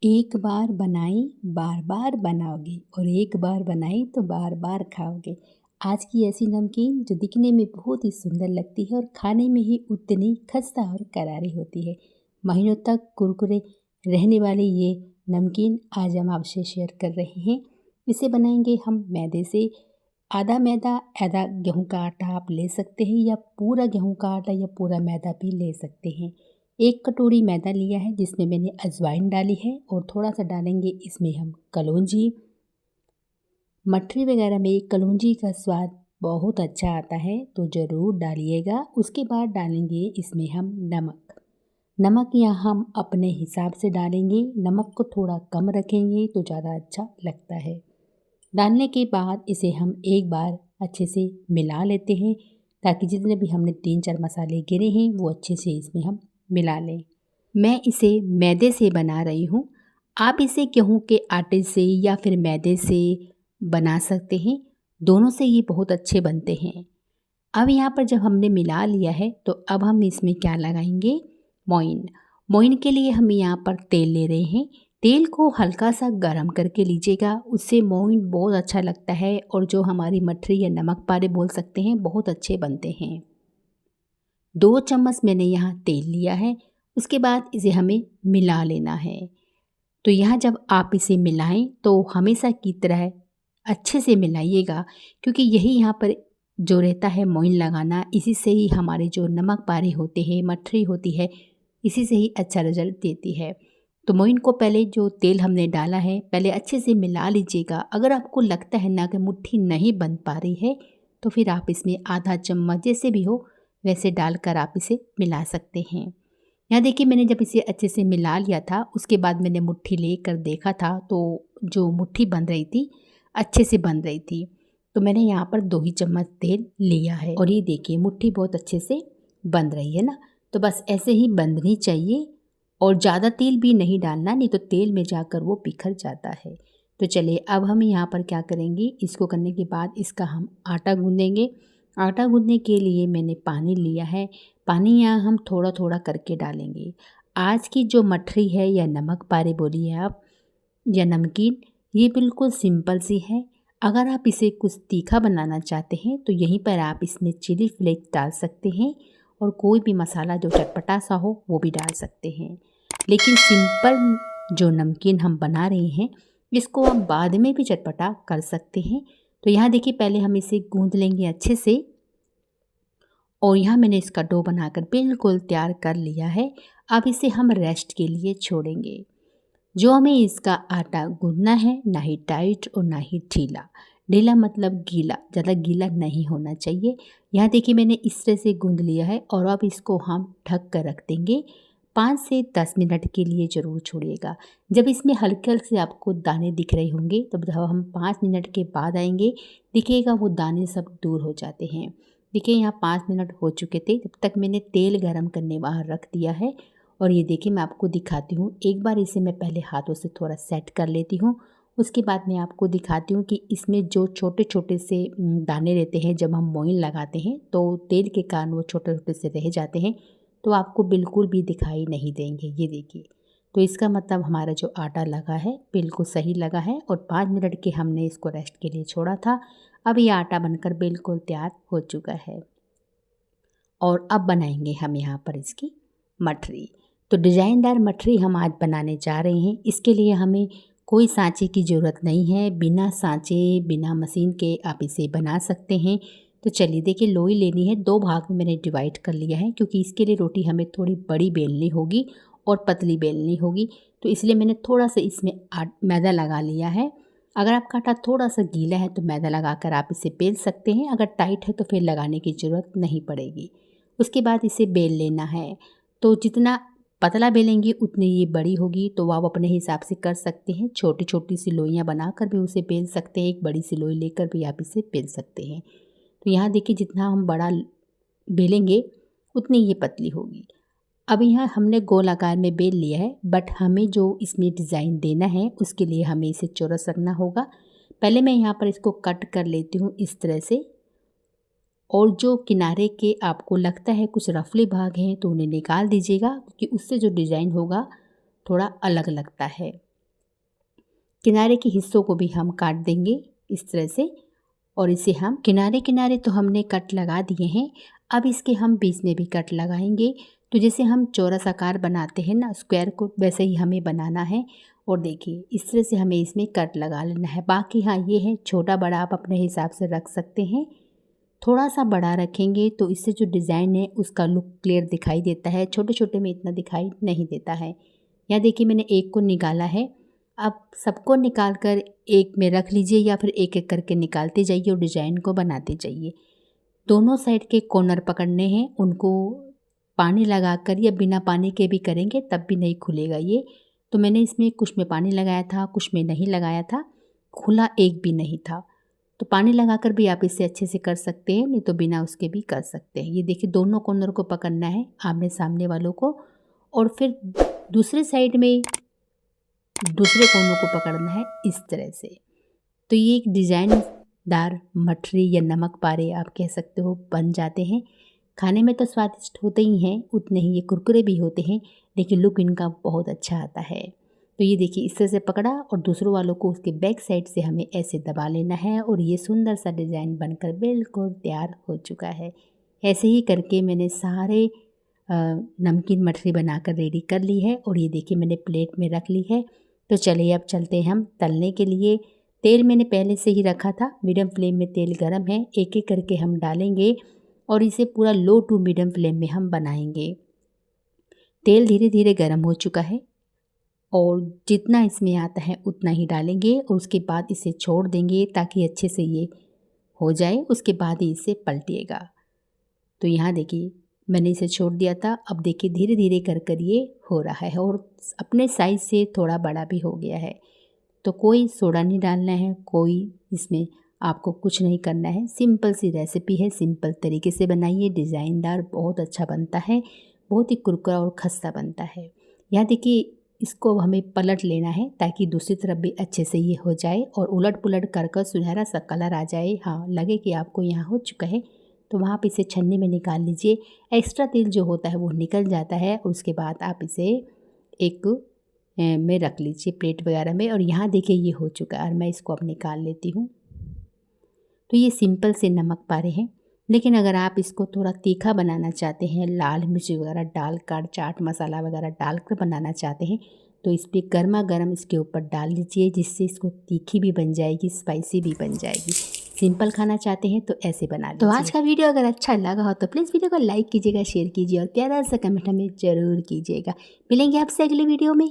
एक बार बनाई बार बार बनाओगे और एक बार बनाई तो बार बार खाओगे। आज की ऐसी नमकीन जो दिखने में बहुत ही सुंदर लगती है और खाने में ही उतनी खस्ता और करारी होती है। महीनों तक कुरकुरे रहने वाली ये नमकीन आज हम आपसे शेयर कर रहे हैं। इसे बनाएंगे हम मैदे से। आधा मैदा आधा गेहूं का आटा आप ले सकते हैं या पूरा गेहूं का आटा या पूरा मैदा भी ले सकते हैं। एक कटोरी मैदा लिया है जिसमें मैंने अजवाइन डाली है और थोड़ा सा डालेंगे इसमें हम कलौंजी। मठरी वगैरह में कलौंजी का स्वाद बहुत अच्छा आता है तो ज़रूर डालिएगा। उसके बाद डालेंगे इसमें हम नमक। नमक यहाँ हम अपने हिसाब से डालेंगे। नमक को थोड़ा कम रखेंगे तो ज़्यादा अच्छा लगता है। डालने के बाद इसे हम एक बार अच्छे से मिला लेते हैं ताकि जितने भी हमने 3-4 मसाले गिरे हैं वो अच्छे से इसमें हम मिला लें। मैं इसे मैदे से बना रही हूँ। आप इसे गेहूँ के आटे से या फिर मैदे से बना सकते हैं। दोनों से ये बहुत अच्छे बनते हैं। अब यहाँ पर जब हमने मिला लिया है तो अब हम इसमें क्या लगाएंगे, मोइन। मोइन के लिए हम यहाँ पर तेल ले रहे हैं। तेल को हल्का सा गरम करके लीजिएगा, उससे मोइन बहुत अच्छा लगता है और जो हमारी मठरी या नमक पारे बोल सकते हैं बहुत अच्छे बनते हैं। 2 चम्मच मैंने यहाँ तेल लिया है। उसके बाद इसे हमें मिला लेना है। तो यहाँ जब आप इसे मिलाएं तो हमेशा की तरह अच्छे से मिलाइएगा, क्योंकि यही यहाँ पर जो रहता है मोइन लगाना, इसी से ही हमारे जो नमक पारे होते हैं, मठरी होती है, इसी से ही अच्छा रिजल्ट देती है। तो मोइन को पहले जो तेल हमने डाला है पहले अच्छे से मिला लीजिएगा। अगर आपको लगता है ना कि मुट्ठी नहीं बन पा रही है तो फिर आप इसमें आधा चम्मच जैसे भी हो वैसे डालकर आप इसे मिला सकते हैं। यहाँ देखिए मैंने जब इसे अच्छे से मिला लिया था उसके बाद मैंने मुट्ठी लेकर देखा था तो जो मुट्ठी बन रही थी अच्छे से बन रही थी। तो मैंने यहाँ पर 2 ही चम्मच तेल लिया है और ये देखिए मुट्ठी बहुत अच्छे से बन रही है ना। तो बस ऐसे ही बननी चाहिए और ज़्यादा तेल भी नहीं डालना, नहीं तो तेल में जाकर वो बिखर जाता है। तो चलिए अब हम यहाँ पर क्या करेंगे, इसको करने के बाद इसका हम आटा गूँधेंगे। आटा गूँधने के लिए मैंने पानी लिया है। पानी यहाँ हम थोड़ा थोड़ा करके डालेंगे। आज की जो मठरी है या नमक पारे बोलिए आप या नमकीन, ये बिल्कुल सिंपल सी है। अगर आप इसे कुछ तीखा बनाना चाहते हैं तो यहीं पर आप इसमें चिली फ्लेक्स डाल सकते हैं और कोई भी मसाला जो चटपटा सा हो वो भी डाल सकते हैं। लेकिन सिंपल जो नमकीन हम बना रहे हैं इसको हम बाद में भी चटपटा कर सकते हैं। तो यहाँ देखिए पहले हम इसे गूँध लेंगे अच्छे से और यहाँ मैंने इसका डो बनाकर बिल्कुल तैयार कर लिया है। अब इसे हम रेस्ट के लिए छोड़ेंगे। जो हमें इसका आटा गूँधना है ना ही टाइट और ना ही ढीला। ढीला मतलब गीला, ज़्यादा गीला नहीं होना चाहिए। यहाँ देखिए मैंने इस तरह से गूँध लिया है और अब इसको हम ढक कर रख देंगे। 5 से 10 मिनट के लिए ज़रूर छोड़िएगा। जब इसमें हल्के हल्के से आपको दाने दिख रहे होंगे तब जब हम 5 मिनट के बाद आएंगे दिखेगा वो दाने सब दूर हो जाते हैं। देखिए यहाँ 5 मिनट हो चुके थे, तब तक मैंने तेल गरम करने बाहर रख दिया है। और ये देखिए मैं आपको दिखाती हूँ, एक बार इसे मैं पहले हाथों से थोड़ा सेट कर लेती हूँ। उसके बाद मैं आपको दिखाती हूँ कि इसमें जो छोटे छोटे से दाने रहते हैं जब हम मोइन लगाते हैं तो तेल के कारण वो छोटे छोटे से रह जाते हैं, तो आपको बिल्कुल भी दिखाई नहीं देंगे। ये देखिए, तो इसका मतलब हमारा जो आटा लगा है बिल्कुल सही लगा है और 5 मिनट के हमने इसको रेस्ट के लिए छोड़ा था। अब ये आटा बनकर बिल्कुल तैयार हो चुका है और अब बनाएंगे हम यहाँ पर इसकी मठरी। तो डिज़ाइनदार मठरी हम आज बनाने जा रहे हैं। इसके लिए हमें कोई सांचे की ज़रूरत नहीं है। बिना सांचे बिना मशीन के आप इसे बना सकते हैं। तो चलिए देखिए, लोई लेनी है। 2 भाग में मैंने डिवाइड कर लिया है क्योंकि इसके लिए रोटी हमें थोड़ी बड़ी बेलनी होगी और पतली बेलनी होगी। तो इसलिए मैंने थोड़ा सा इसमें मैदा लगा लिया है। अगर आपका आटा थोड़ा सा गीला है तो मैदा लगाकर आप इसे बेल सकते हैं। अगर टाइट है तो फिर लगाने की ज़रूरत नहीं पड़ेगी। उसके बाद इसे बेल लेना है। तो जितना पतला बेलेंगे उतनी ये बड़ी होगी, तो आप अपने हिसाब से कर सकते हैं। छोटी छोटी सी लोइयाँ बनाकर भी उसे बेल सकते हैं। एक बड़ी सी लोई लेकर भी आप इसे बेल सकते हैं। तो यहाँ देखिए जितना हम बड़ा बेलेंगे उतनी ये पतली होगी। अब यहाँ हमने गोल आकार में बेल लिया है, बट हमें जो इसमें डिज़ाइन देना है उसके लिए हमें इसे चौरस रखना होगा। पहले मैं यहाँ पर इसको कट कर लेती हूँ इस तरह से, और जो किनारे के आपको लगता है कुछ रफली भाग हैं तो उन्हें निकाल दीजिएगा क्योंकि उससे जो डिज़ाइन होगा थोड़ा अलग लगता है। किनारे के हिस्सों को भी हम काट देंगे इस तरह से। और इसे हम किनारे किनारे तो हमने कट लगा दिए हैं, अब इसके हम बीच में भी कट लगाएंगे। तो जैसे हम चौरस आकार बनाते हैं ना स्क्वायर को, वैसे ही हमें बनाना है। और देखिए इस तरह से हमें इसमें कट लगा लेना है। बाकी हाँ ये है, छोटा बड़ा आप अपने हिसाब से रख सकते हैं। थोड़ा सा बड़ा रखेंगे तो इससे जो डिज़ाइन है उसका लुक क्लियर दिखाई देता है, छोटे छोटे में इतना दिखाई नहीं देता है। यहाँ देखिए मैंने एक को निकाला है, अब सबको निकाल कर एक में रख लीजिए या फिर एक एक करके निकालते जाइए और डिज़ाइन को बनाते जाइए। दोनों साइड के कॉर्नर पकड़ने हैं, उनको पानी लगाकर या बिना पानी के भी करेंगे तब भी नहीं खुलेगा ये। तो मैंने इसमें कुछ में पानी लगाया था, कुछ में नहीं लगाया था, खुला एक भी नहीं था। तो पानी लगाकर भी आप इसे अच्छे से कर सकते हैं, नहीं तो बिना उसके भी कर सकते हैं। ये देखिए दोनों कॉर्नर को पकड़ना है, आमने सामने वालों को, और फिर दूसरे साइड में दूसरे कोनों को पकड़ना है इस तरह से। तो ये एक डिज़ाइनदार मठरी या नमक पारे आप कह सकते हो बन जाते हैं। खाने में तो स्वादिष्ट होते ही हैं, उतने ही ये कुरकुरे भी होते हैं, लेकिन लुक इनका बहुत अच्छा आता है। तो ये देखिए इस तरह से पकड़ा और दूसरों वालों को उसके बैक साइड से हमें ऐसे दबा लेना है और ये सुंदर सा डिज़ाइन बनकर बिल्कुल तैयार हो चुका है। ऐसे ही करके मैंने सारे नमकीन मठरी बनाकर रेडी कर ली है और ये देखिए मैंने प्लेट में रख ली है। तो चलिए अब चलते हैं हम तलने के लिए। तेल मैंने पहले से ही रखा था, मीडियम फ्लेम में तेल गरम है, एक एक करके हम डालेंगे और इसे पूरा लो टू मीडियम फ्लेम में हम बनाएंगे। तेल धीरे धीरे गर्म हो चुका है और जितना इसमें आता है उतना ही डालेंगे और उसके बाद इसे छोड़ देंगे ताकि अच्छे से ये हो जाए, उसके बाद ही इसे पलटिएगा। तो यहाँ देखिए मैंने इसे छोड़ दिया था, अब देखिए धीरे धीरे कर कर ये हो रहा है और अपने साइज़ से थोड़ा बड़ा भी हो गया है। तो कोई सोडा नहीं डालना है, कोई इसमें आपको कुछ नहीं करना है। सिंपल सी रेसिपी है, सिंपल तरीके से बनाइए, डिज़ाइनदार बहुत अच्छा बनता है, बहुत ही कुरकुरा और खस्ता बनता है। यहाँ देखिए इसको हमें पलट लेना है ताकि दूसरी तरफ भी अच्छे से ये हो जाए और उलट पुलट कर कर सुनहरा सा कलर आ जाए। हाँ लगे कि आपको यहाँ हो चुका है तो वहाँ पे इसे छन्नी में निकाल लीजिए, एक्स्ट्रा तेल जो होता है वो निकल जाता है और उसके बाद आप इसे एक में रख लीजिए प्लेट वगैरह में। और यहाँ देखिए ये हो चुका है और मैं इसको अब निकाल लेती हूँ। तो ये सिंपल से नमक पारे हैं, लेकिन अगर आप इसको थोड़ा तीखा बनाना चाहते हैं, लाल मिर्च वगैरह डालकर, चाट मसाला वगैरह डालकर बनाना चाहते हैं तो इस पर गर्मा गर्म इसके ऊपर डाल लीजिए, जिससे इसको तीखी भी बन जाएगी, स्पाइसी भी बन जाएगी। सिंपल खाना चाहते हैं तो ऐसे बना लीजिए। तो आज का वीडियो अगर अच्छा लगा हो तो प्लीज़ वीडियो को लाइक कीजिएगा, शेयर कीजिए और प्यारा सा कमेंट हमें ज़रूर कीजिएगा। मिलेंगे आपसे अगले वीडियो में।